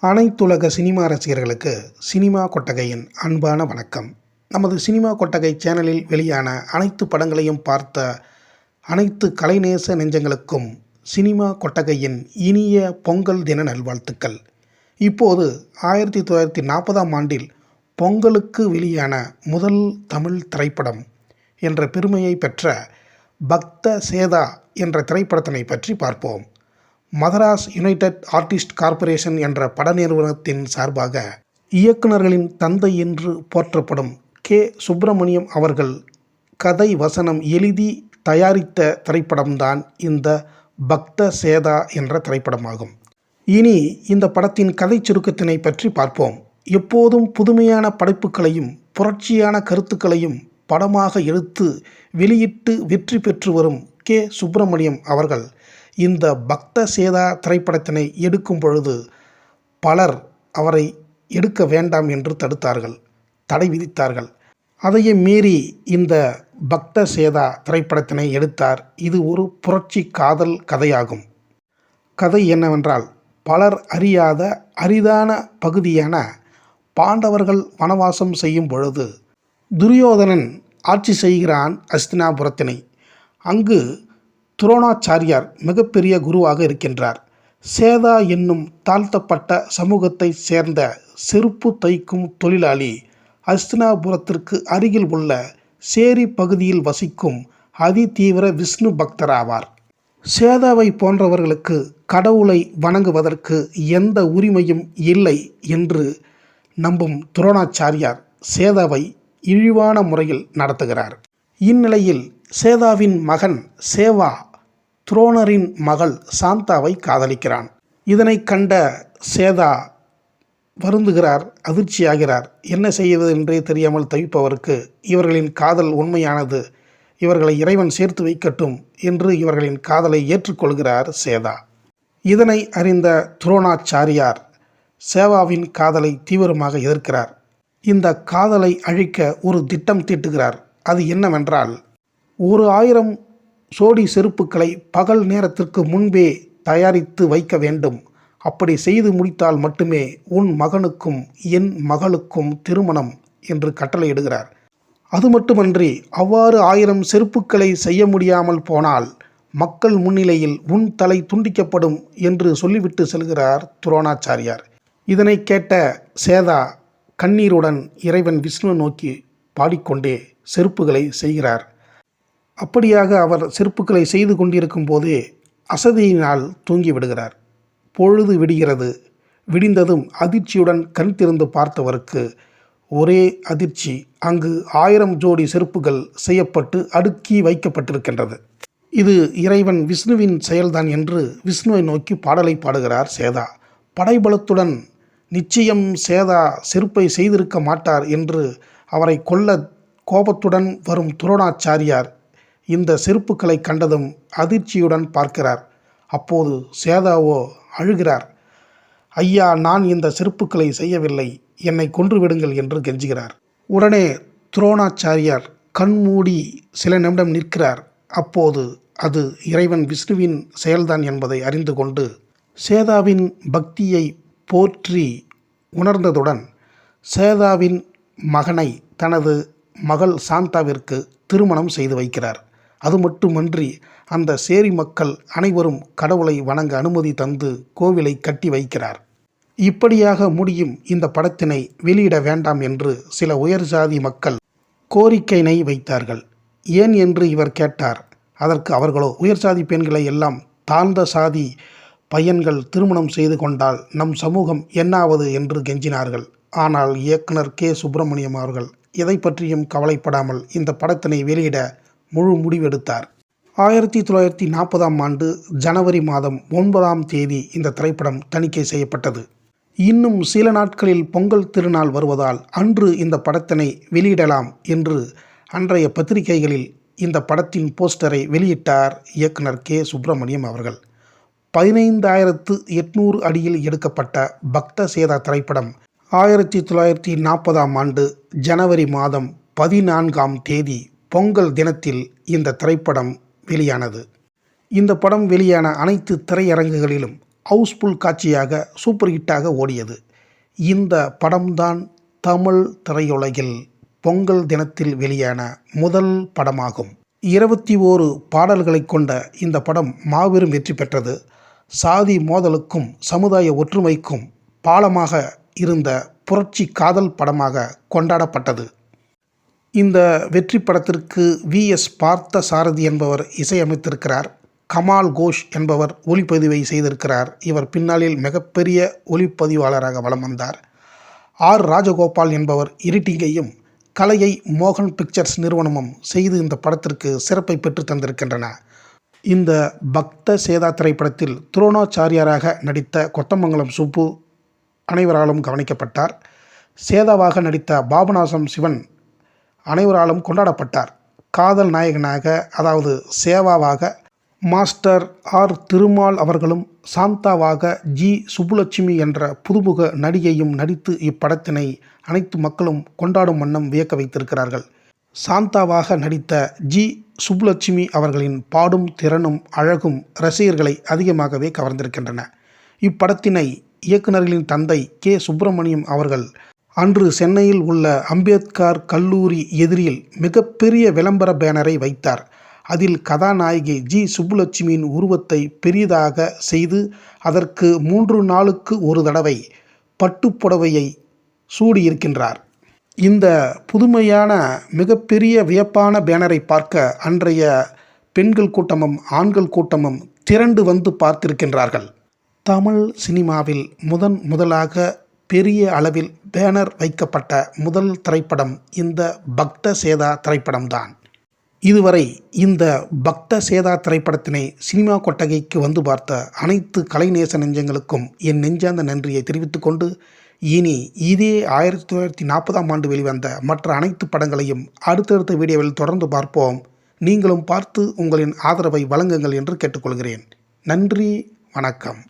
அனைத்துலக சினிமா ரசிகர்களுக்கு சினிமா கொட்டகையின் அன்பான வணக்கம். நமது சினிமா கொட்டகை சேனலில் வெளியான அனைத்து படங்களையும் பார்த்த அனைத்து கலைநேச நெஞ்சங்களுக்கும் சினிமா கொட்டகையின் இனிய பொங்கல் தின நல்வாழ்த்துக்கள். இப்போது 1940ஆம் ஆண்டில் பொங்கலுக்கு வெளியான முதல் தமிழ் திரைப்படம் என்ற பெருமையை பெற்ற பக்த சேதா என்ற திரைப்படத்தினை பற்றி பார்ப்போம். மதராஸ் யுனைடெட் ஆர்டிஸ்ட் கார்ப்பரேஷன் என்ற பட நிறுவனத்தின் சார்பாக இயக்குநர்களின் தந்தை என்று போற்றப்படும் கே. சுப்பிரமணியம் அவர்கள் கதை வசனம் எழுதி தயாரித்த திரைப்படம்தான் இந்த பக்த சேதா என்ற திரைப்படமாகும். இனி இந்த படத்தின் கதை சுருக்கத்தினை பற்றி பார்ப்போம். எப்போதும் புதுமையான படைப்புகளையும் புரட்சியான கருத்துக்களையும் படமாக எடுத்து வெளியிட்டு வெற்றி பெற்று வரும் கே. சுப்பிரமணியம் அவர்கள் இந்த பக்த சேதா திரைப்படத்தினை எடுக்கும் பொழுது பலர் அவரை எடுக்க வேண்டாம் என்று தடுத்தார்கள், தடை விதித்தார்கள். அதையே மீறி இந்த பக்த சேதா திரைப்படத்தினை எடுத்தார். இது ஒரு புரட்சி காதல் கதையாகும். கதை என்னவென்றால், பலர் அறியாத அரிதான பகுதியான பாண்டவர்கள் வனவாசம் செய்யும் பொழுது துரியோதனன் ஆட்சி செய்கிறான் ஹஸ்தினாபுரத்தினை. அங்கு துரோணாச்சாரியார் மிகப்பெரிய குருவாக இருக்கின்றார். சேதா என்னும் தாழ்த்தப்பட்ட சமூகத்தை சேர்ந்த செருப்பு தைக்கும் தொழிலாளி ஹஸ்தினாபுரத்திற்கு அருகில் உள்ள சேரி பகுதியில் வசிக்கும் அதிதீவிர விஷ்ணு பக்தராவார். சேதாவை போன்றவர்களுக்கு கடவுளை வணங்குவதற்கு எந்த உரிமையும் இல்லை என்று நம்பும் துரோணாச்சாரியார் சேதாவை இழிவான முறையில் நடத்துகிறார். இந்நிலையில் சேதாவின் மகன் சேவா துரோணரின் மகள் சாந்தாவை காதலிக்கிறான். இதனை கண்ட சேதா வருந்துகிறார், அதிர்ச்சியாகிறார். என்ன செய்வது என்றே தெரியாமல் தவிப்பவருக்கு இவர்களின் காதல் உண்மையானது, இவர்களை இறைவன் சேர்த்து வைக்கட்டும் என்று இவர்களின் காதலை ஏற்றுக்கொள்கிறார் சேதா. இதனை அறிந்த துரோணாச்சாரியார் சேவாவின் காதலை தீவிரமாக எதிர்க்கிறார். இந்த காதலை அழிக்க ஒரு திட்டம் தீட்டுகிறார். அது என்னவென்றால், 1000 சோடி செருப்புக்களை பகல் நேரத்திற்கு முன்பே தயாரித்து வைக்க வேண்டும். அப்படி செய்து முடித்தால் மட்டுமே உன் மகனுக்கும் என் மகளுக்கும் திருமணம் என்று கட்டளையிடுகிறார். அது மட்டுமன்றி, அவ்வாறு 1000 செருப்புக்களை செய்ய முடியாமல் போனால் மக்கள் முன்னிலையில் உன் தலை துண்டிக்கப்படும் என்று சொல்லிவிட்டு செல்கிறார் துரோணாச்சாரியார். இதனை கேட்ட சேதா கண்ணீருடன் இறைவன் விஷ்ணு நோக்கி பாடிக்கொண்டே செருப்புகளை செய்கிறார். அப்படியாக அவர் செருப்புக்களை செய்து கொண்டிருக்கும் போதே அசதியினால் தூங்கிவிடுகிறார். பொழுது விடுகிறது. விடிந்ததும் அதிர்ச்சியுடன் கண் திறந்து பார்த்தவருக்கு ஒரே அதிர்ச்சி. அங்கு 1000 ஜோடி செருப்புகள் செய்யப்பட்டு அடுக்கி வைக்கப்பட்டிருக்கின்றது. இது இறைவன் விஷ்ணுவின் செயல்தான் என்று விஷ்ணுவை நோக்கி பாடலை பாடுகிறார் சேதா. படைபலத்துடன் நிச்சயம் சேதா செருப்பை செய்திருக்க மாட்டார் என்று அவரை கொல்ல கோபத்துடன் வரும் துரோணாச்சாரியார் இந்த செருப்புக்களை கண்டதும் அதிர்ச்சியுடன் பார்க்கிறார். அப்போது சேதாவோ அழுகிறார். ஐயா, நான் இந்த செருப்புக்களை செய்யவில்லை, என்னை கொன்றுவிடுங்கள் என்று கெஞ்சுகிறார். உடனே துரோணாச்சாரியார் கண்மூடி சில நிமிடம் நிற்கிறார். அப்போது அது இறைவன் விஷ்ணுவின் செயல்தான் என்பதை அறிந்து கொண்டு சேதாவின் பக்தியை போற்றி உணர்ந்ததுடன் சேதாவின் மகனை தனது மகள் சாந்தாவிற்கு திருமணம் செய்து வைக்கிறார். அது மட்டுமன்றி, அந்த சேரி மக்கள் அனைவரும் கடவுளை வணங்க அனுமதி தந்து கோவிலை கட்டி வைக்கிறார். இப்படியாக முடியும் இந்த படத்தினை வெளியிட வேண்டாம் என்று சில உயர் சாதி மக்கள் கோரிக்கையினை வைத்தார்கள். ஏன் என்று இவர் கேட்டார். அதற்கு அவர்களோ, உயர் சாதி பெண்களை எல்லாம் தாழ்ந்த சாதி பையன்கள் திருமணம் செய்து கொண்டால் நம் சமூகம் என்னாவது என்று கெஞ்சினார்கள். ஆனால் இயக்குனர் கே. சுப்பிரமணியம் அவர்கள் எதை பற்றியும் கவலைப்படாமல் இந்த படத்தினை வெளியிட முழு முடிவெடுத்தார். 1940ஆம் ஆண்டு ஜனவரி மாதம் 9ஆம் தேதி இந்த திரைப்படம் தணிக்கை செய்யப்பட்டது. இன்னும் சில நாட்களில் பொங்கல் திருநாள் வருவதால் அன்று இந்த படத்தினை வெளியிடலாம் என்று அன்றைய பத்திரிகைகளில் இந்த படத்தின் போஸ்டரை வெளியிட்டார் இயக்குனர் கே. சுப்பிரமணியம் அவர்கள். 15,800 அடியில் எடுக்கப்பட்ட பக்த சேதா திரைப்படம் 1940ஆம் ஆண்டு ஜனவரி மாதம் 14ஆம் தேதி பொங்கல் தினத்தில் இந்த திரைப்படம் வெளியானது. இந்த படம் வெளியான அனைத்து திரையரங்குகளிலும் ஹவுஸ்ஃபுல் காட்சியாக சூப்பர் ஹிட்டாக ஓடியது. இந்த படம்தான் தமிழ் திரையுலகில் பொங்கல் தினத்தில் வெளியான முதல் படமாகும். 21 பாடல்களை கொண்ட இந்த படம் மாபெரும் வெற்றி பெற்றது. சாதி மோதலுக்கும் சமுதாய ஒற்றுமைக்கும் பாலமாக இருந்த புரட்சி காதல் படமாக கொண்டாடப்பட்டது. இந்த வெற்றி படத்திற்கு VS பார்த்தசாரதி என்பவர் இசையமைத்திருக்கிறார். கமால் கோஷ் என்பவர் ஒளிப்பதிவை செய்திருக்கிறார். இவர் பின்னாளில் மிகப்பெரிய ஒளிப்பதிவாளராக வலம் வந்தார். R. ராஜகோபால் என்பவர் எடிட்டிங்கையும் கலையை மோகன் பிக்சர்ஸ் நிறுவனமும் செய்து இந்த படத்திற்கு சிறப்பை பெற்று தந்திருக்கின்றன. இந்த பக்த சேதா திரைப்படத்தில் துரோணாச்சாரியாராக நடித்த கொத்தமங்கலம் சுப்பு அனைவராலும் கவனிக்கப்பட்டார். சேதாவாக நடித்த பாபநாசம் சிவன் அனைவராலும் கொண்டாடப்பட்டார். காதல் நாயகனாக அதாவது சேவாவாக மாஸ்டர் R. திருமால் அவர்களும் சாந்தாவாக G. சுப்புலட்சுமி என்ற புதுமுக நடிகையும் நடித்து இப்படத்தினை அனைத்து மக்களும் கொண்டாடும் வண்ணம் வியக்க வைத்திருக்கிறார்கள். சாந்தாவாக நடித்த G. சுப்புலட்சுமி அவர்களின் பாடும் திறனும் அழகும் ரசிகர்களை அதிகமாகவே கவர்ந்திருக்கின்றன. இப்படத்தினை இயக்குநர்களின் தந்தை K. சுப்பிரமணியம் அவர்கள் அன்று சென்னையில் உள்ள அம்பேத்கர் கல்லூரி எதிரில் மிகப்பெரிய விளம்பர பேனரை வைத்தார். அதில் கதாநாயகி G. சுப்புலட்சுமியின் உருவத்தை பெரிதாக செய்து அதற்கு 3 நாளுக்கு ஒரு தடவை பட்டுப்புடவையை சூடியிருக்கின்றார். இந்த புதுமையான மிகப்பெரிய வியப்பான பேனரை பார்க்க அன்றைய பெண்கள் கூட்டமும் ஆண்கள் கூட்டமும் திரண்டு வந்து பார்த்திருக்கின்றார்கள். தமிழ் சினிமாவில் முதலாக பெரிய அளவில் பேனர் வைக்கப்பட்ட முதல் திரைப்படம் இந்த பக்த சேதா திரைப்படம்தான். இதுவரை இந்த பக்த சேதா திரைப்படத்தினை சினிமா கொட்டகைக்கு வந்து பார்த்த அனைத்து கலைநேச நெஞ்சங்களுக்கும் என் நெஞ்சார்ந்த நன்றியை தெரிவித்துக் கொண்டு இனி இதே 1940ஆம் ஆண்டு வெளிவந்த மற்ற அனைத்து படங்களையும் அடுத்தடுத்த வீடியோவில் தொடர்ந்து பார்ப்போம். நீங்களும் பார்த்து உங்களின் ஆதரவை வழங்குங்கள் என்று கேட்டுக்கொள்கிறேன். நன்றி, வணக்கம்.